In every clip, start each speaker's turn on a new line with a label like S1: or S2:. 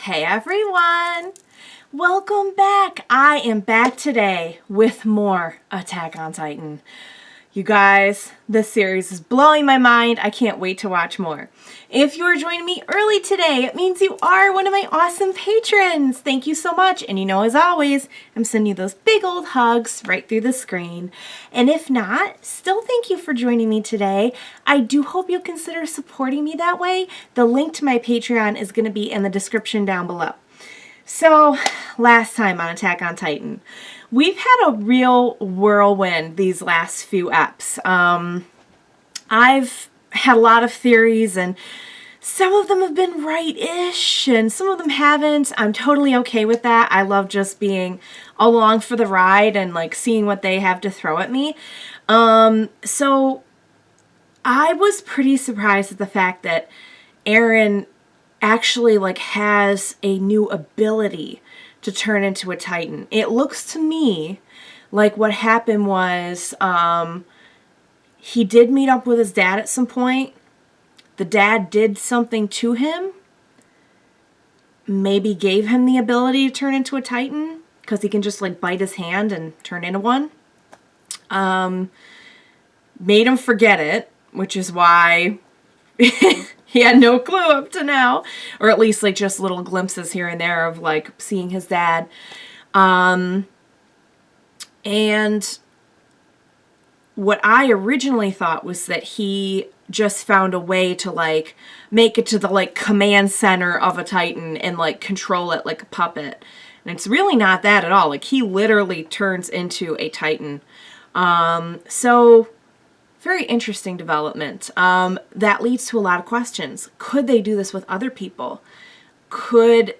S1: Hey everyone! Welcome back! I am back today with more Attack on Titan. You guys, this series is blowing my mind. I can't wait to watch more. If you are joining me early today, it means you are one of my awesome patrons. Thank you so much. And you know, as always, I'm sending you those big old hugs right through the screen. And if not, still thank you for joining me today. I do hope you'll consider supporting me that way. The link to my Patreon is going to be in the description down below. So, last time on Attack on Titan, we've had a real whirlwind these last few eps. I've had a lot of theories, and some of them have been right-ish, and some of them haven't. I'm totally okay with that. I love just being along for the ride and like seeing what they have to throw at me. So I was pretty surprised at the fact that Eren actually like has a new ability to turn into a Titan. It looks to me like what happened was he did meet up with his dad at some point. The dad did something to him, maybe gave him the ability to turn into a Titan because he can just like bite his hand and turn into one. Made him forget it, which is why he had no clue up to now, or at least like just little glimpses here and there of like seeing his dad. And what I originally thought was that he just found a way to like make it to the like command center of a Titan and like control it like a puppet. And it's really not that at all. Like he literally turns into a Titan. So very interesting development. That leads to a lot of questions. Could they do this with other people? Could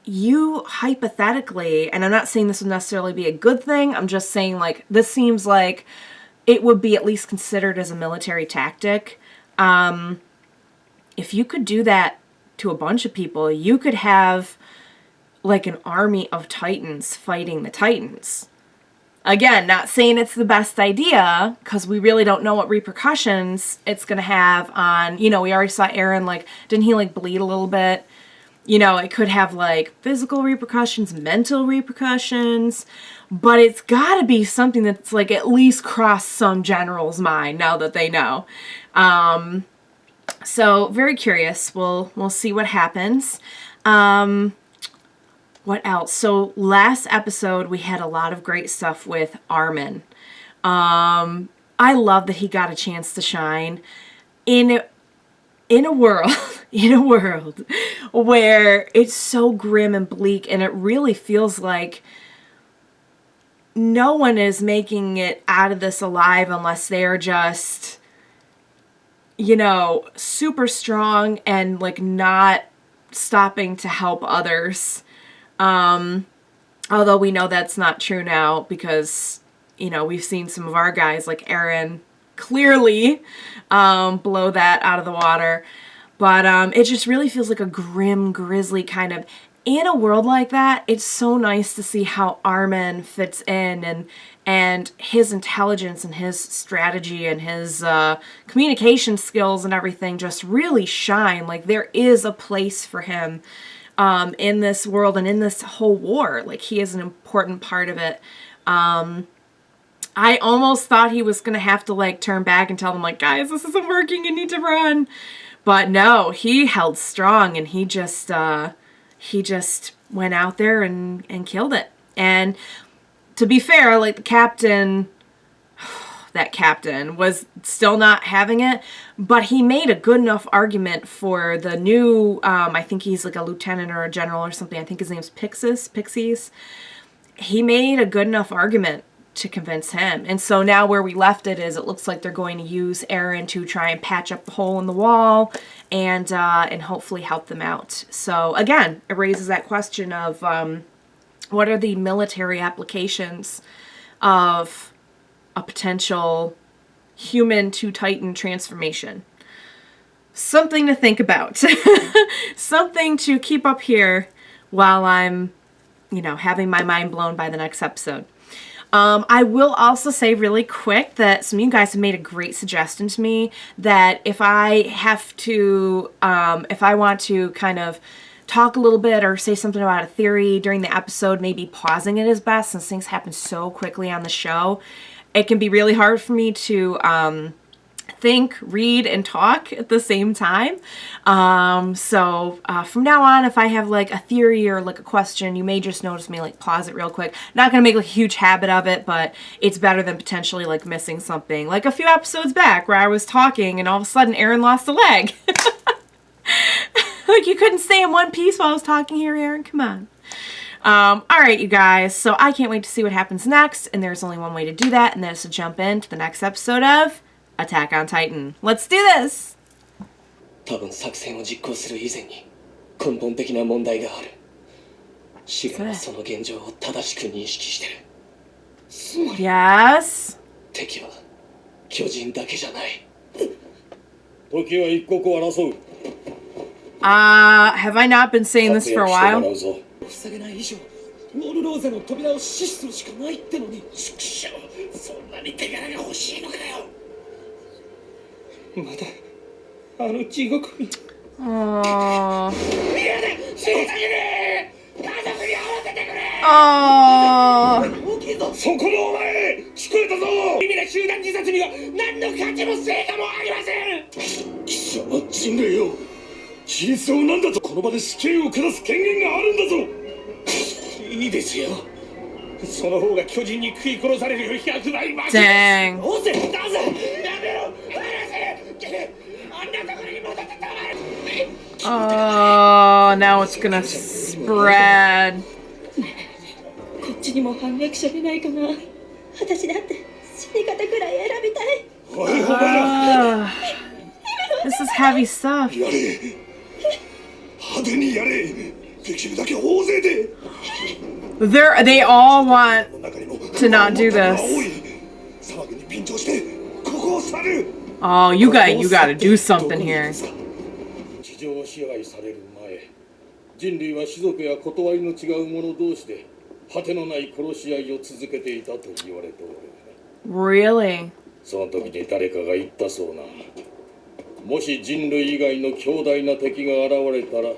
S1: you hypothetically, and I'm not saying this would necessarily be a good thing, I'm just saying like this seems like it would be at least considered as a military tactic. If you could do that to a bunch of people, you could have like an army of Titans fighting the Titans. Again, not saying it's the best idea, because we really don't know what repercussions it's going to have on, you know, we already saw Eren, like, didn't he, like, bleed a little bit? You know, it could have, like, physical repercussions, mental repercussions, but it's got to be something that's, like, at least crossed some general's mind now that they know. So, very curious. We'll see what happens. What else? So last episode we had a lot of great stuff with Armin. I love that he got a chance to shine in a world where it's so grim and bleak, and it really feels like no one is making it out of this alive unless they are just, you know, super strong and like not stopping to help others. Although we know that's not true now because, you know, we've seen some of our guys like Eren clearly blow that out of the water. But it just really feels like a grim, grisly kind of, in a world like that, it's so nice to see how Armin fits in and his intelligence and his strategy and his communication skills and everything just really shine. Like there is a place for him in this world and in this whole war. Like he is an important part of it. I almost thought he was going to have to like turn back and tell them like, guys, this isn't working, you need to run. But no, he held strong and he just went out there and killed it. And to be fair, like the captain, that captain was still not having it, but he made a good enough argument for the new, I think he's like a lieutenant or a general or something. I think his name's Pixis. He made a good enough argument to convince him. And so now where we left it is it looks like they're going to use Eren to try and patch up the hole in the wall and hopefully help them out. So again, it raises that question of what are the military applications of a potential human to Titan transformation. Something to think about. Something to keep up here while I'm, you know, having my mind blown by the next episode. I will also say really quick that some of you guys have made a great suggestion to me that if I have to, if I want to kind of talk a little bit or say something about a theory during the episode, maybe pausing it is best since things happen so quickly on the show. It can be really hard for me to think, read, and talk at the same time. So from now on, if I have like a theory or like a question, you may just notice me like pause it real quick. Not gonna make like a huge habit of it, but it's better than potentially like missing something. Like a few episodes back where I was talking and all of a sudden Eren lost a leg. Like you couldn't stay in one piece while I was talking here, Eren. Come on. Alright, you guys, so I can't wait to see what happens next, and there's only one way to do that, and that is to jump into the next episode of Attack on Titan. Let's do this!
S2: 多分作戦を実行する以前に根本的な問題がある。シグマはその現状を正しく認識してる。つまり
S1: Yes?
S2: 敵は巨人だけじゃない。
S3: 時は一刻を争う。
S1: Have I not been saying this for a while?
S2: 防げない以上、ウォルローゼの扉を死守するしかないってのに。畜生、そんなに手柄が欲しいのかよ。まだあの地獄に。
S1: Oh.
S2: 嫌だ、死にたくねえ。家族に会わせてくれ。
S1: Oh.
S2: 大きいぞ。そこのお前、聞こえたぞ。意味な集団自殺には何の価値も成果もありません。貴様人類よ。真相なんだぞ。この場で死刑を下す権限があるんだぞ。いいですよ。その方が巨人に食い殺されるより100倍マシ。
S1: Dang.
S2: どうせだぞ。やめろ。離せ。あんなところに戻ってたまる。
S1: Oh, now it's gonna spread.
S4: こっちにも反逆者出ないかな。私だって死に方くらい選びたい。
S2: おいお前ら。
S1: This is heavy stuff.
S2: やれ。派手にやれ。できるだけ大勢で。
S1: They all want to not do this. Oh, you gotta do something here.
S3: 地上支配される前、人類は種族や断りの違う者同士で果てのない殺し合いを続けていたと言われておる。
S1: Really?
S3: その時に誰かが言ったそうな。もし人類以外の強大な敵が現れたら、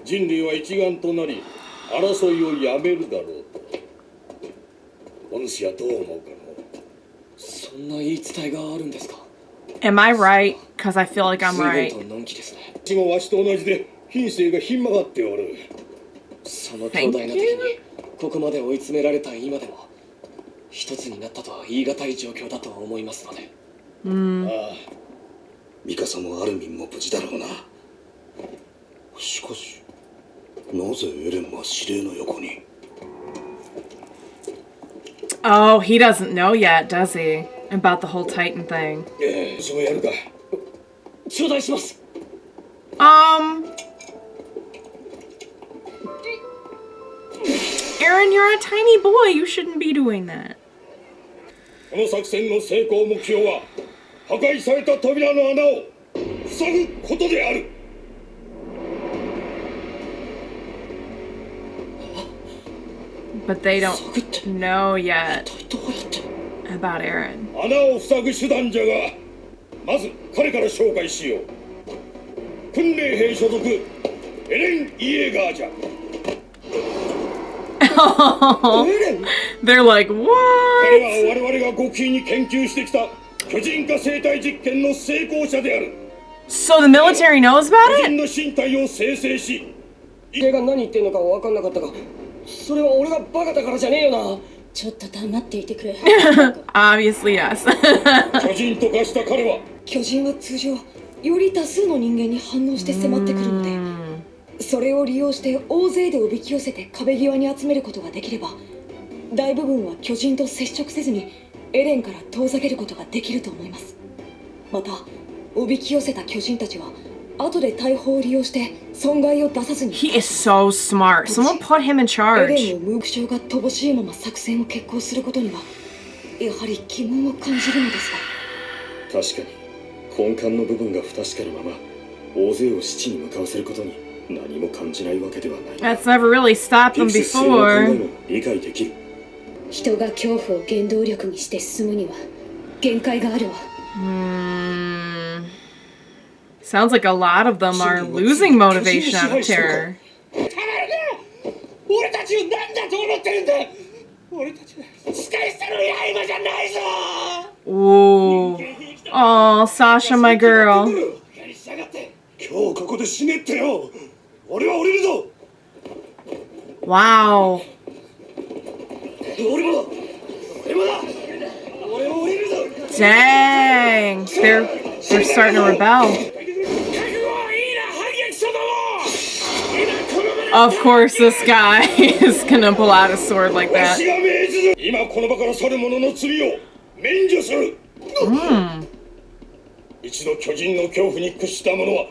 S3: 人類は一丸となり争いをやめるだろうと。お主はどう思うかの。
S2: そんな言い伝えがあるんですか。
S1: Am I right? Because I feel like I'm right.
S2: 随分とのんきですね。
S3: 私もわしと同じで品性がひん曲がっておる。
S2: その強大な敵にここまで追い詰められた今でも一つになったとは言い難い状況だと思いますので。
S3: ああ、ミカサもアルミンも無事だろうな。しかしなぜエレンは指令の横に。
S1: Oh, he doesn't know yet, does he? About the whole Titan thing.
S3: そうやるか。
S2: 頂戴します。
S1: Eren, you're a tiny boy. You shouldn't be doing that.
S3: この作戦の成功目標は破壊された扉の穴を塞ぐことである。
S1: But they don't know yet about Eren.
S3: 穴を塞ぐ手段じゃが、まず彼から紹介しよう。訓練兵所属エレン・イエーガーじゃ。
S1: They're like,
S3: 彼
S1: what?
S3: は我々が極秘に研究してきた巨人化生態実験の成功者である。
S1: So the military knows about
S3: 巨
S1: it?
S3: 人の身体を生成し、
S2: 俺が何言ってんのか分かんなかったが、それは俺がバカだからじゃねえよな。
S4: ちょっと黙っていてくれ。
S1: Obviously, yes.
S3: 巨人と化した彼は
S4: 巨人は通常より多数の人間に反応して迫ってくるので、それを利用して大勢でおびき寄せて壁際に集めることができれば、大部分は巨人と接触せずにエレンから遠ざけることができると思います。またおびき寄せた巨人たちは後で大砲を利用して損害を出さずに。
S1: He is so smart. Someone put him in
S4: エレン
S1: charge.
S4: を無垢が乏しいまま作戦を決行することにはやはり疑問を感じるのですが。
S3: 確かに根幹の部分が不確かなまま大勢を死地に向かわせることに何も感じないわけではない。
S1: That's never really stopped them
S3: ピクシス氏の考え
S1: before.
S3: も理解できる。
S4: 人が恐怖を原動力にして進むには限界があるわ。
S1: Sounds like a lot of them are losing motivation out of terror.
S2: ちを何だと思ってるんだ。俺たちは使い捨ての刃じゃないぞ。
S1: Ooh. Oh, Sasha, my girl.
S2: やりしやがって。今日ここで死ねってよ。俺は降りるぞ。
S1: Wow.
S2: 俺もだ。俺も降りるぞ。
S1: Dang. They're starting to rebel. Of course, this guy is gonna pull out a sword like that.
S2: 今この場から去る者の罪を免除する。一度巨人の恐怖に屈した者は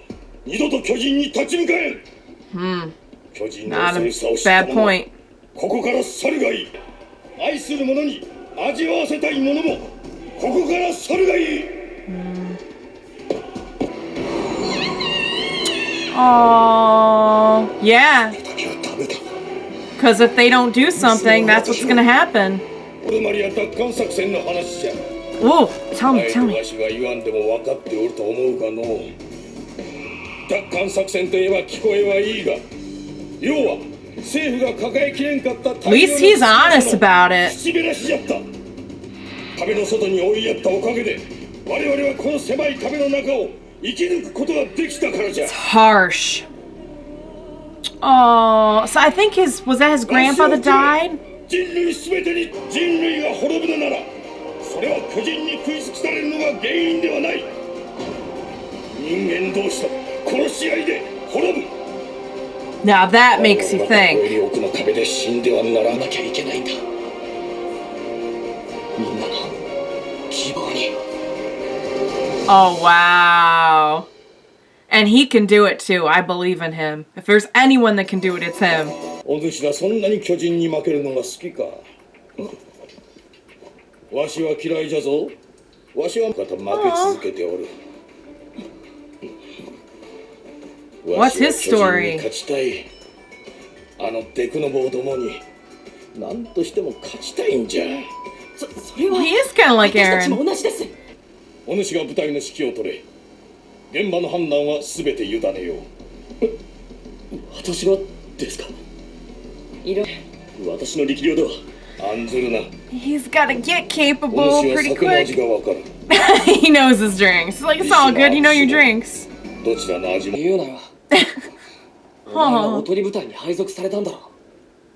S2: 二度と巨人に立ち向かえん。巨人の
S1: Not
S2: 恐
S1: a
S2: ろしさを知った
S1: bad
S2: 者は
S1: point.
S2: ここから去るがいい。愛する者に味わわせたい者もここから去るがいい。
S1: Oh, yeah. Because if they don't do something, that's what's gonna happen.
S2: オルマリア奪還作戦の話じゃ。
S1: Ooh, tell me, tell
S2: わ
S1: me.
S2: しが言わんでも分かっておると思うかの。奪還作戦といえば聞こえはいいが、要は政府が抱えきれんかった大
S1: At least he's honest about it.
S2: 口減らしじゃった。壁の外に追いやったおかげで我々はこの狭い壁の中を生き抜くことができたからじゃ。
S1: Harsh. Oh, so I think was that his grandfather died?
S2: 人類すべてに人類が滅ぶのなら、それは巨人に食い尽くされるのが原因ではない。人間同士と殺し合いで滅ぶ。
S1: Now that makes you
S2: 我々は
S1: think.
S2: ここより奥の壁で死んではならなきゃいけないんだ。みんなの希望に。
S1: Oh, wow. And he can do it too. I believe in him. If there's anyone that can do it, it's him.
S2: お主らそんなに巨人に負けるのが好きか。わしは嫌いじゃぞ。わしはまた負け続けておる。
S1: What's his
S2: わしは巨人
S1: story?
S2: に勝ちたい。あのデクノボーどもに何としても勝ちたいんじゃ。
S4: それは
S1: He is kind of like
S4: 私たちも
S1: Eren.
S4: 同じです。
S2: お主が部隊の指揮を取れ。現場の判断は全て委ねよう。私はですか。
S4: いろ
S2: 私の力量では案ずるな。
S1: He's got to get
S2: お
S1: capable
S2: 主は
S1: pretty
S2: 酒の味
S1: quick.
S2: がわかる。
S1: He knows his drinks. Like, it's all good. You know your drinks.
S2: どちらの味も。
S5: 言うなよ。お前はおとり部隊に配属されたんだろ。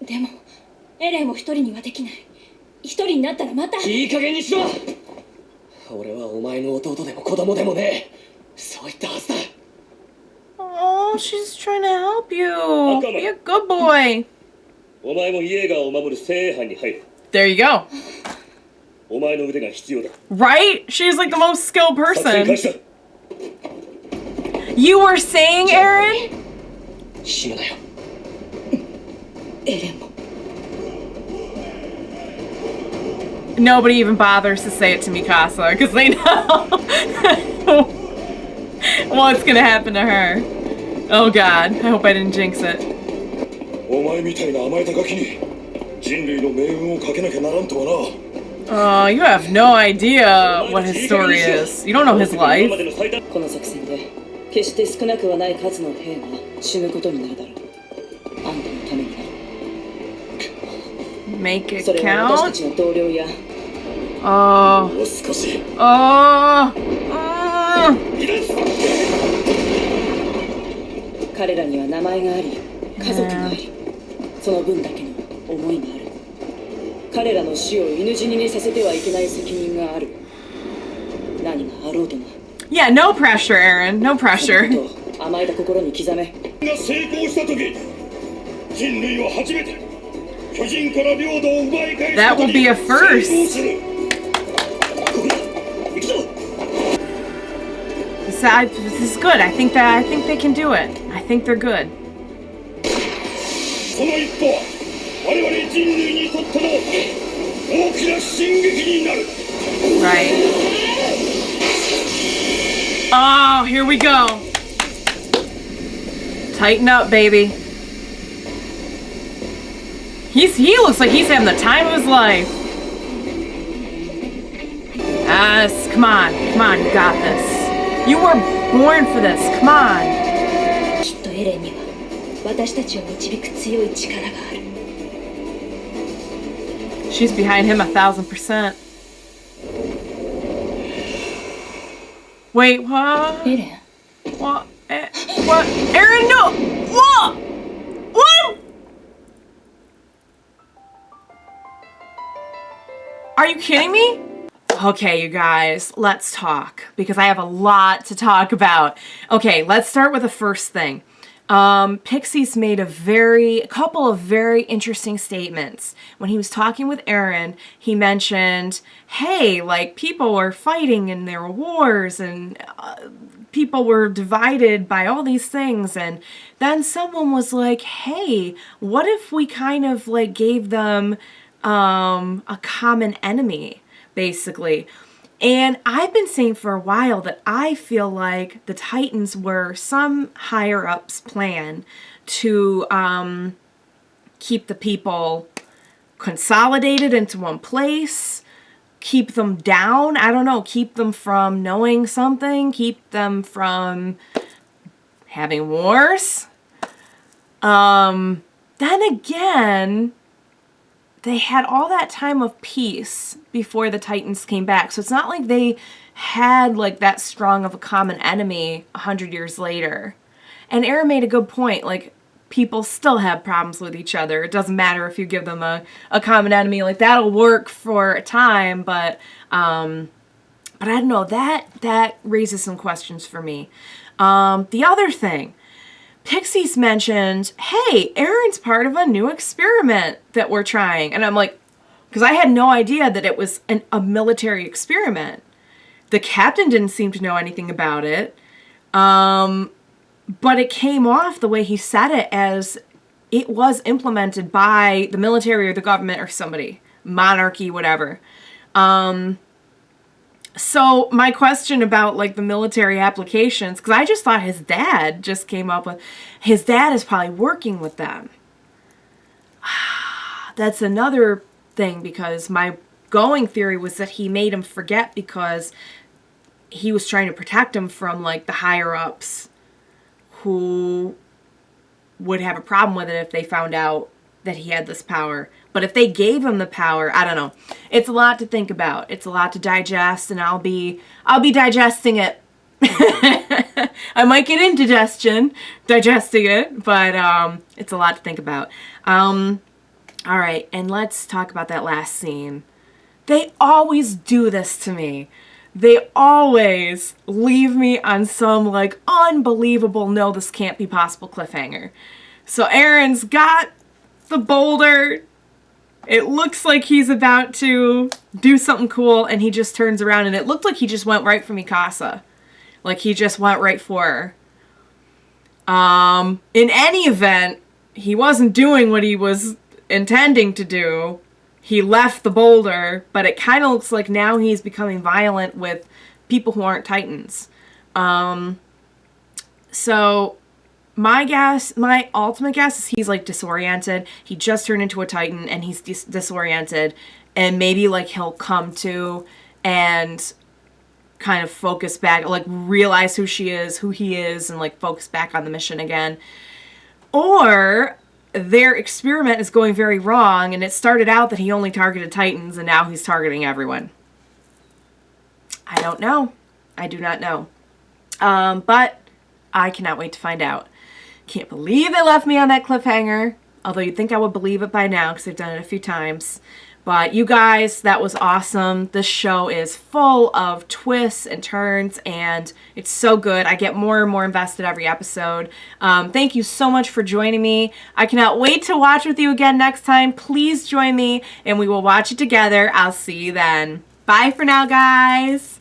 S4: でもエレンを一人にはできない。一人になったらまた。
S5: いい加減にしろ。俺はお前の弟でも子供でもねえ。そう言ったはずだ。
S1: Oh, she's trying to help you. Be a good boy.
S2: お前もイエーガーを守る精鋭班に入る。
S1: There you go.
S2: お前の腕が必要だ。
S1: Right? She's like the most skilled
S2: 作戦開
S1: person.
S2: 始だ。
S1: You were saying, Eren?
S5: 死ぬなよ。
S4: エレンも
S1: Nobody even bothers to say it to Mikasa because they know what's gonna happen to her. Oh god, I hope I didn't jinx it.
S2: お前みたいな甘えたガキに人類の命運をかけなきゃならんとはな。
S1: Oh, you have no idea what his story is. You don't know his life.
S5: この作戦で決して少なくはない数の兵が死ぬことになるだろう。あんたのためにな。
S1: Make it
S5: それは私た
S1: count.
S5: ちの同僚や
S1: Oh.
S2: もう少し。
S1: Oh.
S5: 彼らには名前があり家族がありその分だけの思いがある。彼らの死を犬死ににさせてはいけない責任がある。何があろうとも
S1: Yeah, no pressure, Eren. No
S5: その
S1: pressure.
S5: ことを甘えた心に刻め。
S2: が成功した時、人類は初めて巨人から領土を奪い返す
S1: That
S2: こと
S1: will
S2: に
S1: be a
S2: 成
S1: first.
S2: 功する。ここだ。行くぞ。
S1: This is good. I think they can do it. I think they're good.
S2: この一歩は我々人類にとっての大きな進撃になる。
S1: Right. Oh, here we go. Tighten up, baby. He looks like he's having the time of his life. Yes, come on, you got this. You were born for this. Come on.
S4: きっとエレンには私たちを導く強い力がある。
S1: She's behind him 1000%. Wait, what?
S5: エレン、
S1: What? What? Eren, no! What? What? Are you kidding me? Okay, you guys, let's talk, because I have a lot to talk about. Okay, let's start with the first thing. Pixis made a couple of very interesting statements. When he was talking with Eren, he mentioned, hey, like, people were fighting in their wars, and people were divided by all these things, and then someone was like, hey, what if we kind of, like, gave them a common enemy, basically. And I've been saying for a while that I feel like the Titans were some higher-ups' plan to keep the people consolidated into one place, keep them down, I don't know, keep them from knowing something, keep them from having wars. Then again, they had all that time of peace before the Titans came back. So it's not like they had like that strong of a common enemy 100 years later. And Eren made a good point. Like, people still have problems with each other. It doesn't matter if you give them a common enemy. Like, that'll work for a time, but I don't know. That raises some questions for me. The other thing, Pixis mentioned, hey, Eren's part of a new experiment that we're trying. And I'm like, because I had no idea that it was a military experiment. The captain didn't seem to know anything about it. But it came off the way he said it as it was implemented by the military or the government or somebody. Monarchy, whatever. So my question about like the military applications, because I just thought his dad just came up with, his dad is probably working with them. That's another thing, because my going theory was that he made him forget because he was trying to protect him from like the higher ups who would have a problem with it if they found out that he had this power. But if they gave him the power, I don't know. It's a lot to think about. It's a lot to digest, and I'll be digesting it. I might get indigestion digesting it, but it's a lot to think about. All right, and let's talk about that last scene. They always do this to me. They always leave me on some like unbelievable, no, this can't be possible cliffhanger. So Eren's got the boulder. It looks like he's about to do something cool, and he just turns around, and it looked like he just went right for Mikasa. Like, he just went right for her. In any event, he wasn't doing what he was intending to do. He left the boulder, but it kind of looks like now he's becoming violent with people who aren't Titans. So my ultimate guess is he's like disoriented. He just turned into a Titan and he's disoriented, and maybe like he'll come to and kind of focus back, like realize who he is, and like focus back on the mission again. Or their experiment is going very wrong, and it started out that he only targeted Titans, and now he's targeting everyone. I don't know. I do not know. But I cannot wait to find out. Can't believe they left me on that cliffhanger. Although you'd think I would believe it by now, because they've done it a few times. But you guys, that was awesome. This show is full of twists and turns, and it's so good. I get more and more invested every episode. Thank you so much for joining me. I cannot wait to watch with you again next time. Please join me, and we will watch it together. I'll see you then. Bye for now, guys.